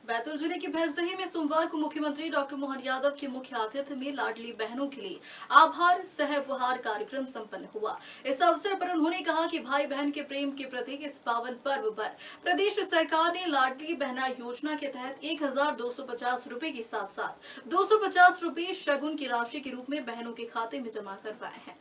बैतूल जिले के भैंसदही में सोमवार को मुख्यमंत्री डॉक्टर मोहन यादव के मुख्य आतिथ्य में लाडली बहनों के लिए आभार सह उपहार कार्यक्रम संपन्न हुआ। इस अवसर पर उन्होंने कहा कि भाई बहन के प्रेम के प्रतीक इस पावन पर्व पर प्रदेश सरकार ने लाडली बहना योजना के तहत 1250 रुपए के साथ साथ 250 रुपए शगुन की राशि के रूप में बहनों के खाते में जमा करवाए हैं।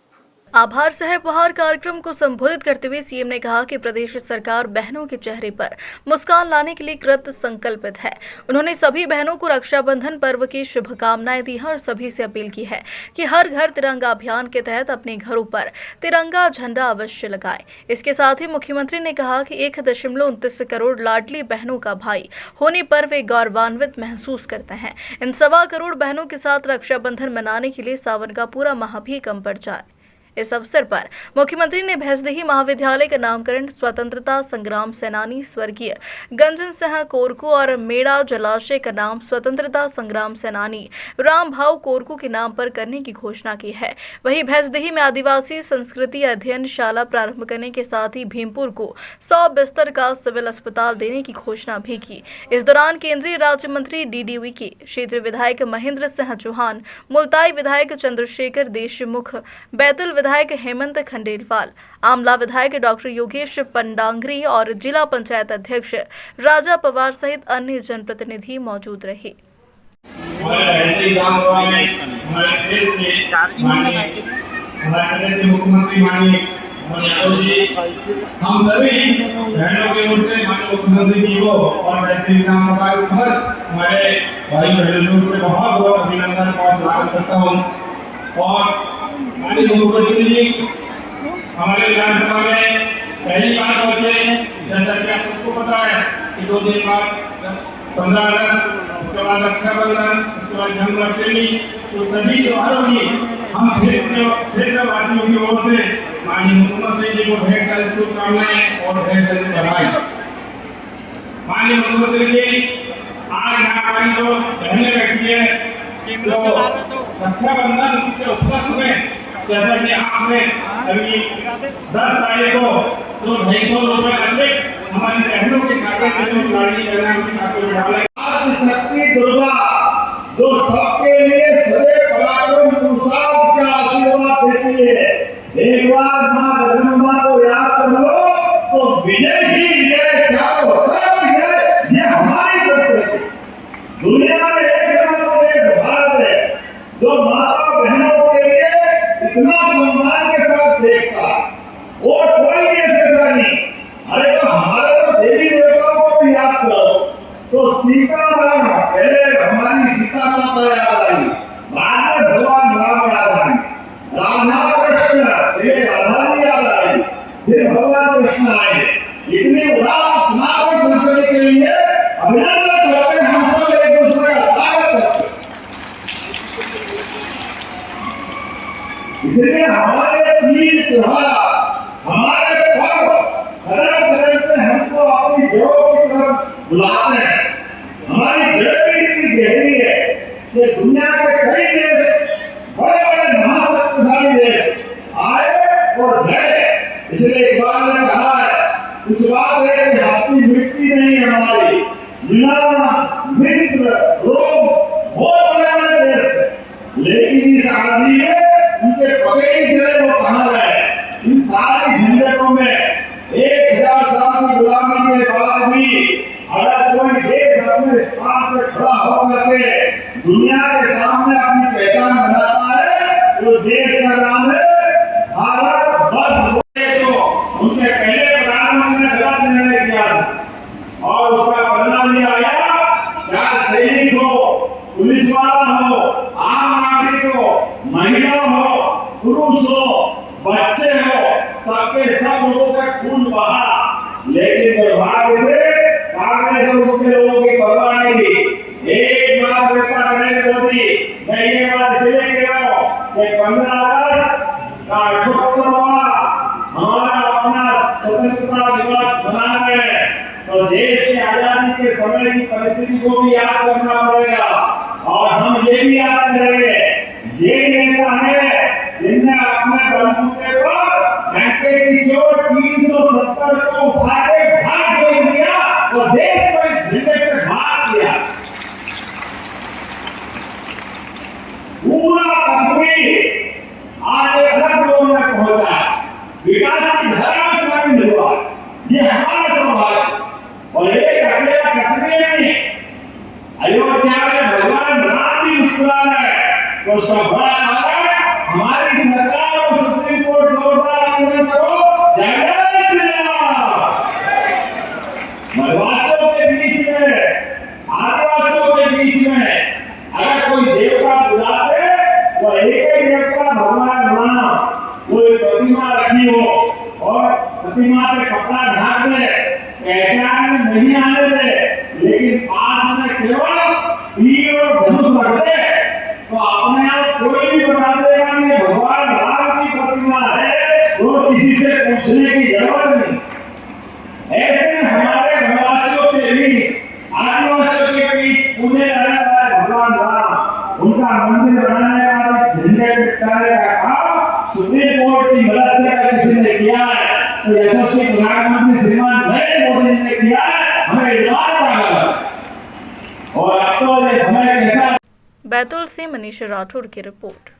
आभार सह उपहार कार्यक्रम को संबोधित करते हुए सीएम ने कहा कि प्रदेश सरकार बहनों के चेहरे पर मुस्कान लाने के लिए कृत संकल्पित है। उन्होंने सभी बहनों को रक्षाबंधन पर्व की शुभकामनाएं दी हैं और सभी से अपील की है कि हर घर तिरंगा अभियान के तहत अपने घरों पर तिरंगा झंडा अवश्य लगाएं। इसके साथ ही मुख्यमंत्री ने कहा कि 1.29 करोड़ लाडली बहनों का भाई होने पर वे गौरवान्वित महसूस करते हैं। इन 1.25 करोड़ बहनों के साथ रक्षाबंधन मनाने के लिए सावन का पूरा माह भी कम पड़ जाए। इस अवसर पर मुख्यमंत्री ने भैंसदही महाविद्यालय का नामकरण स्वतंत्रता संग्राम सेनानी स्वर्गीय गंजन सिंह कोरकू और मेड़ा जलाशय का नाम स्वतंत्रता संग्राम सेनानी राम भाव कोरकू के नाम पर करने की घोषणा की है। वहीं भैंसदही में आदिवासी संस्कृति अध्ययन शाला प्रारंभ करने के साथ ही भीमपुर को 100 बिस्तर का सिविल अस्पताल देने की घोषणा भी की। इस दौरान केंद्रीय राज्य मंत्री डीडीवी के क्षेत्रीय विधायक महेंद्र सिंह चौहान, मुल्ताई विधायक चंद्रशेखर देशमुख, बैतूल विधायक हेमंत खंडेलवाल, आमला विधायक डॉक्टर योगेश पंडांगरी और जिला पंचायत अध्यक्ष राजा पवार सहित अन्य जनप्रतिनिधि मौजूद रहे। मुख्यमंत्री माननीय यादव जी, हम सभी बहनों के ओर से माननीय मुख्यमंत्री जी को और विधानसभा के समस्त हमारे भाई बहनों से बहुत बहुत अभिनंदन और स्वागत करता हूँ। और माननीय मुख्यमंत्री जी हमारे विधानसभा में पहली बार पहुंचे, जैसा कि आप सबको पता है कि 2 दिन बाद 15 अगस्त, उसके बाद रक्षाबंधन, उसके बाद जन्माष्टमी, तो सभी त्योहारों की हम क्षेत्रवासियों की ओर से माननीय मुख्यमंत्री जी को ढेर सारी शुभकामनाएं और ढेर सारी बधाई। माननीय मुख्यमंत्री जी, आज यहाँ हमारी जो बहनें बैठी है रक्षाबंधन के उपलक्ष्य में, जैसा कि आपने अभी 10 तारीख को जो 250 रुपए अधिक हमारी बहनों के खाते में जो लाडली बहना उनके खाते में डाला। शक्ति दुर्गा जो सबके लिए सदैव पराक्रम पुरुषार्थ का आशीर्वाद देती है, एक बार मां जगदम्बा को याद कर लो तो विजय ही विजय, चारों तरफ विजय। ये हमारी संस्कृति दुनिया में एकमात्र देश भारत है जो माता बहनों के लिए इतना सम्मान के साथ देखता और कोई ऐसा नहीं। अरे तो हमारे तो देवी देवताओं को भी याद करो तो सीताराम, पहले हमारी सीता माता याद आई, बाद में भगवान राम याद आई, राधा कृष्ण, फिर राधा जी याद आई, फिर भगवान कृष्ण आए। इतनी उदार सनातन संस्कृति के लिए अभिनंदन करते हैं, हम सब एक दूसरे का स्वागत करते हैं। इसलिए हमारे तीज त्योहार, हमारे पर्व धर्म में हमको अपनी जड़ों की तरफ बुलाते हैं। हमारी जड़ भी इतनी गहरी है कि दुनिया के कई देश, बड़े बड़े महाशक्तिशाली देश आए और गए। इसलिए एक बार ने कहा है, कुछ बात है कि हस्ती मिट्टी नहीं है हमारी। यूनान, मिस्र, रोम बहुत बड़े बड़े देश थे, लेकिन इस आदमी में उनके पते ही चले वो कहाँ गए। इन सारी झंझटों में 1000 साल की गुलामी के बाद भी अगर कोई देश अपने स्थान पर खड़ा होकर के दुनिया के सामने अपनी पहचान बनाता है तो देश का नाम है भारत। बस तो उनके पहले प्रधानमंत्री ने गलत निर्णय किया और उसका परिणाम ये आया, चाहे सैनिक हो, पुलिस वाला हो, आम नागरिक हो, महिला हो, पुरुष हो, बच्चे हो, सबके सब लोगों का खून बहा। लेकिन दुर्भाग्य से कांग्रेस और के लोगों की परवाह नहीं की। एक बार नेता नरेंद्र मोदी, मैं ये बात इसलिए कह रहा हूँ कि 15 अगस्त का 78वां हमारा अपना स्वतंत्रता दिवस मनाएंगे तो देश की आजादी के समय की परिस्थिति को भी याद करना पड़ेगा। और हम ये भी याद करेंगे, ये नेता है जिनने अपने बलबूते पर घंटे की चोट 370 को उठा के भाग दिया और देश को इस झंडे से भाग दिया। तो उसका बड़ा कारण हमारी सरकार और सुप्रीम कोर्ट जोरदार आंदोलन करो, जय जय श्री राम। वनवासियों के बीच में, आदिवासियों के बीच में अगर कोई देवता बुलाते तो एक ही देवता भगवान राम, कोई प्रतिमा रखी हो और प्रतिमा पे कपड़ा ढाक दे, पहचान में नहीं आने दे, लेकिन पास में केवल तीर और धनुष रख दे, तो अपने आप कोई भी बता देगा कि भगवान राम की प्रतिमा है, तो किसी से पूछने की जरूरत नहीं। ऐसे हमारे वनवासियों के भी, आदिवासियों के भी पूजे जाने वाले भगवान राम, उनका मंदिर बनाने का, झंडे लटकाने का काम सुप्रीम कोर्ट की मदद से अगर किसी ने किया है तो यशस्वी प्रधानमंत्री श्रीमान नरेंद्र मोदी जी ने किया है, हमें इल्जाम लगा। और अब तो ये समय कैसा। बैतूल से मनीष राठौड़ की रिपोर्ट।